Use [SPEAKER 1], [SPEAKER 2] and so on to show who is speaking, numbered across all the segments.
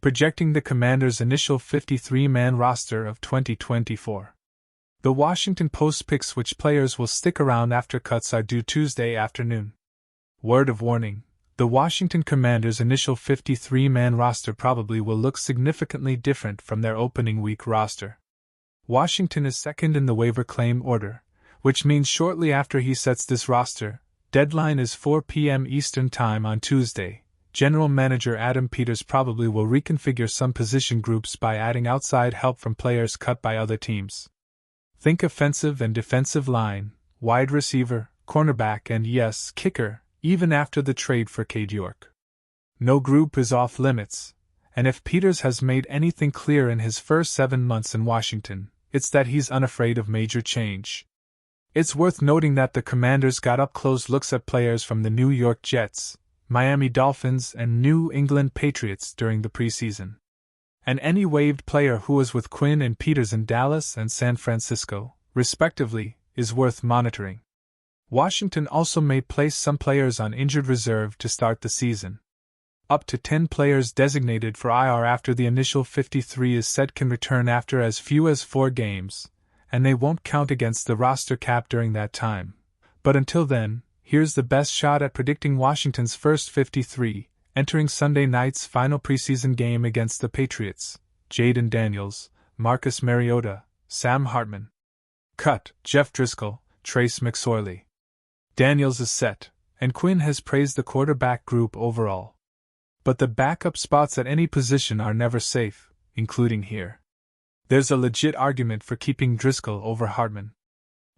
[SPEAKER 1] projecting the Commanders' initial 53-man roster of 2024. The Washington Post picks which players will stick around after cuts are due Tuesday afternoon. Word of warning: the Washington Commanders' initial 53-man roster probably will look significantly different from their opening week roster. Washington is second in the waiver claim order, which means shortly after he sets this roster, deadline is 4 p.m. Eastern Time on Tuesday. General Manager Adam Peters probably will reconfigure some position groups by adding outside help from players cut by other teams. Think offensive and defensive line, wide receiver, cornerback, and yes, kicker, even after the trade for Cade York. No group is off limits, and if Peters has made anything clear in his first 7 months in Washington, it's that he's unafraid of major change. It's worth noting that the Commanders got up close looks at players from the New York Jets, Miami Dolphins, and New England Patriots during the preseason. And any waived player who was with Quinn and Peters in Dallas and San Francisco, respectively, is worth monitoring. Washington also may place some players on injured reserve to start the season. Up to 10 players designated for IR after the initial 53 is set can return after as few as 4 games, and they won't count against the roster cap during that time. But until then, here's the best shot at predicting Washington's first 53, entering Sunday night's final preseason game against the Patriots: Jaden Daniels, Marcus Mariota, Sam Hartman. Cut: Jeff Driscoll, Trace McSorley. Daniels is set, and Quinn has praised the quarterback group overall. But the backup spots at any position are never safe, including here. There's a legit argument for keeping Driscoll over Hartman.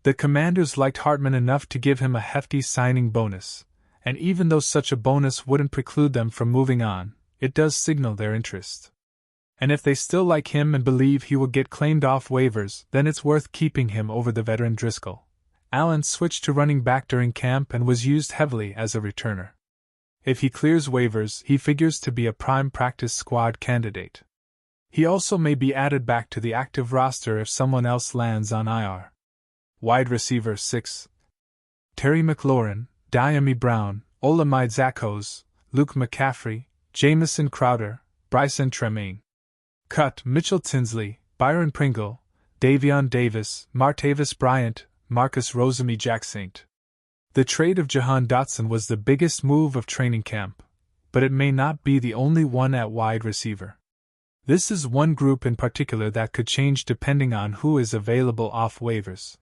[SPEAKER 1] The Commanders liked Hartman enough to give him a hefty signing bonus, and even though such a bonus wouldn't preclude them from moving on, it does signal their interest. And if they still like him and believe he will get claimed off waivers, then it's worth keeping him over the veteran Driscoll. Allen switched to running back during camp and was used heavily as a returner. If he clears waivers, he figures to be a prime practice squad candidate. He also may be added back to the active roster if someone else lands on IR. Wide receiver 6. Terry McLaurin, Diami Brown, Olamide Zakos, Luke McCaffrey, Jamison Crowder, Bryson Tremaine. Cut: Mitchell Tinsley, Byron Pringle, Davion Davis, Martavis Bryant, Marcus Rosemy-Jacksaint. The trade of Jahan Dotson was the biggest move of training camp, but it may not be the only one at wide receiver. This is one group in particular that could change depending on who is available off waivers.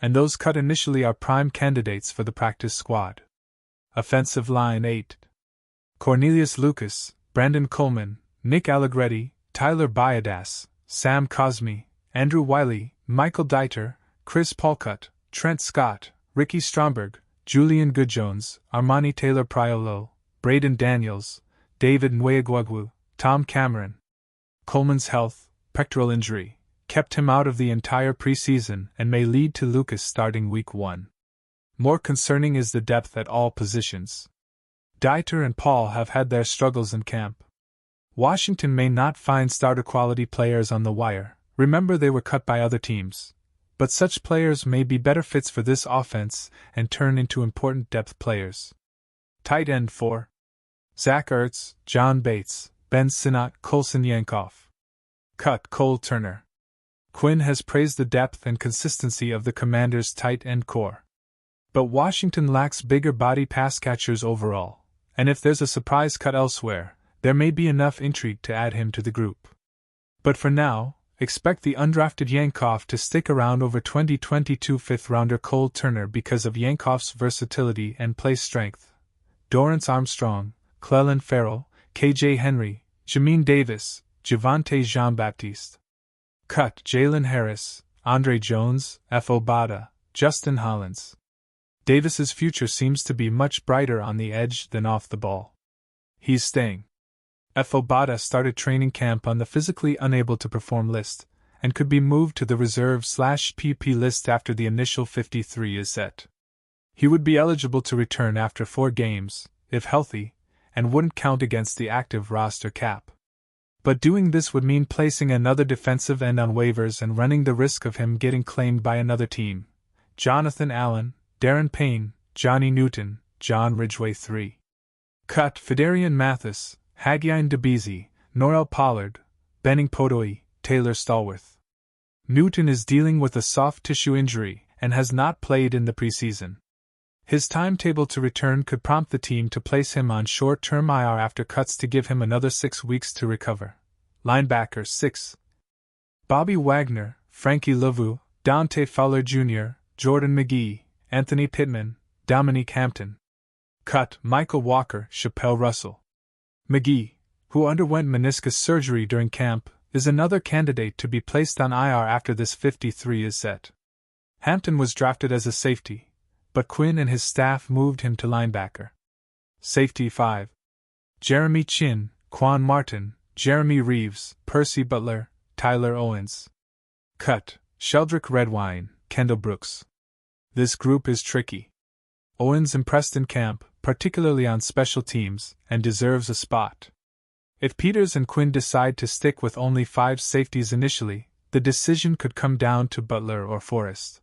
[SPEAKER 1] And those cut initially are prime candidates for the practice squad. Offensive line 8. Cornelius Lucas, Brandon Coleman, Nick Allegretti, Tyler Biadasz, Sam Cosmi, Andrew Wiley, Michael Dieter, Chris Paulcutt, Trent Scott, Ricky Stromberg, Julian Goodjones, Armani Taylor Priolo, Braden Daniels, David Nweyegwugwu, Tom Cameron. Coleman's health, pectoral injury, kept him out of the entire preseason and may lead to Lucas starting week 1. More concerning is the depth at all positions. Dieter and Paul have had their struggles in camp. Washington may not find starter-quality players on the wire, remember they were cut by other teams, but such players may be better fits for this offense and turn into important depth players. Tight end 4. Zach Ertz, John Bates, Ben Sinnott, Colson Yankoff. Cut: Cole Turner. Quinn has praised the depth and consistency of the Commanders' tight end core. But Washington lacks bigger body pass catchers overall, and if there's a surprise cut elsewhere, there may be enough intrigue to add him to the group. But for now, expect the undrafted Yankoff to stick around over 2022 fifth-rounder Cole Turner because of Yankoff's versatility and play strength. Dorrance Armstrong, Clelin Ferrell, KJ Henry, Jamin Davis, Javonte Jean-Baptiste. Cut: Jalen Harris, Andre Jones, F. Obada, Justin Hollins. Davis's future seems to be much brighter on the edge than off the ball. He's staying. F. Obada started training camp on the physically unable to perform list, and could be moved to the reserve/PP list after the initial 53 is set. He would be eligible to return after 4 games, if healthy, and wouldn't count against the active roster cap. But doing this would mean placing another defensive end on waivers and running the risk of him getting claimed by another team. Jonathan Allen, Darren Payne, Johnny Newton, John Ridgway 3. Cut: Fidarian Mathis, Hagyain Debisi, Norrell Pollard, Benning Podoi, Taylor Stallworth. Newton is dealing with a soft tissue injury and has not played in the preseason. His timetable to return could prompt the team to place him on short-term IR after cuts to give him another 6 weeks to recover. Linebacker 6. Bobby Wagner, Frankie Lavu, Dante Fowler Jr., Jordan McGee, Anthony Pittman, Dominique Hampton. Cut: Michael Walker, Chappelle Russell. McGee, who underwent meniscus surgery during camp, is another candidate to be placed on IR after this 53 is set. Hampton was drafted as a safety, but Quinn and his staff moved him to linebacker. Safety 5. Jeremy Chin, Quan Martin, Jeremy Reeves, Percy Butler, Tyler Owens. Cut: Sheldrick Redwine, Kendall Brooks. This group is tricky. Owens impressed in camp, particularly on special teams, and deserves a spot. If Peters and Quinn decide to stick with only 5 safeties initially, the decision could come down to Butler or Forrest.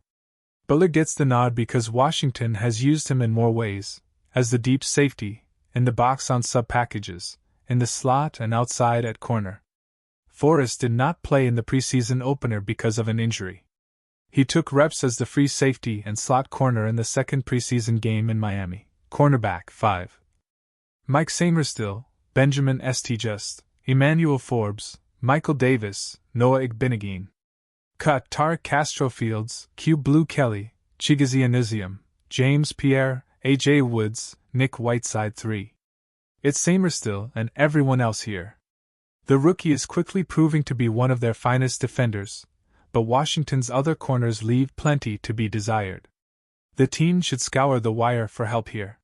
[SPEAKER 1] Butler gets the nod because Washington has used him in more ways, as the deep safety, in the box on sub-packages, in the slot and outside at corner. Forrest did not play in the preseason opener because of an injury. He took reps as the free safety and slot corner in the second preseason game in Miami. Cornerback 5. Mike Samerstill, Benjamin St. Just, Emmanuel Forbes, Michael Davis, Noah Igbinagin. Cut: Tarek Castrofields, Q Blue Kelly, Chigozie Anuzium, James Pierre, A.J. Woods, Nick Whiteside 3. It's Samerstill and everyone else here. The rookie is quickly proving to be one of their finest defenders, but Washington's other corners leave plenty to be desired. The team should scour the wire for help here.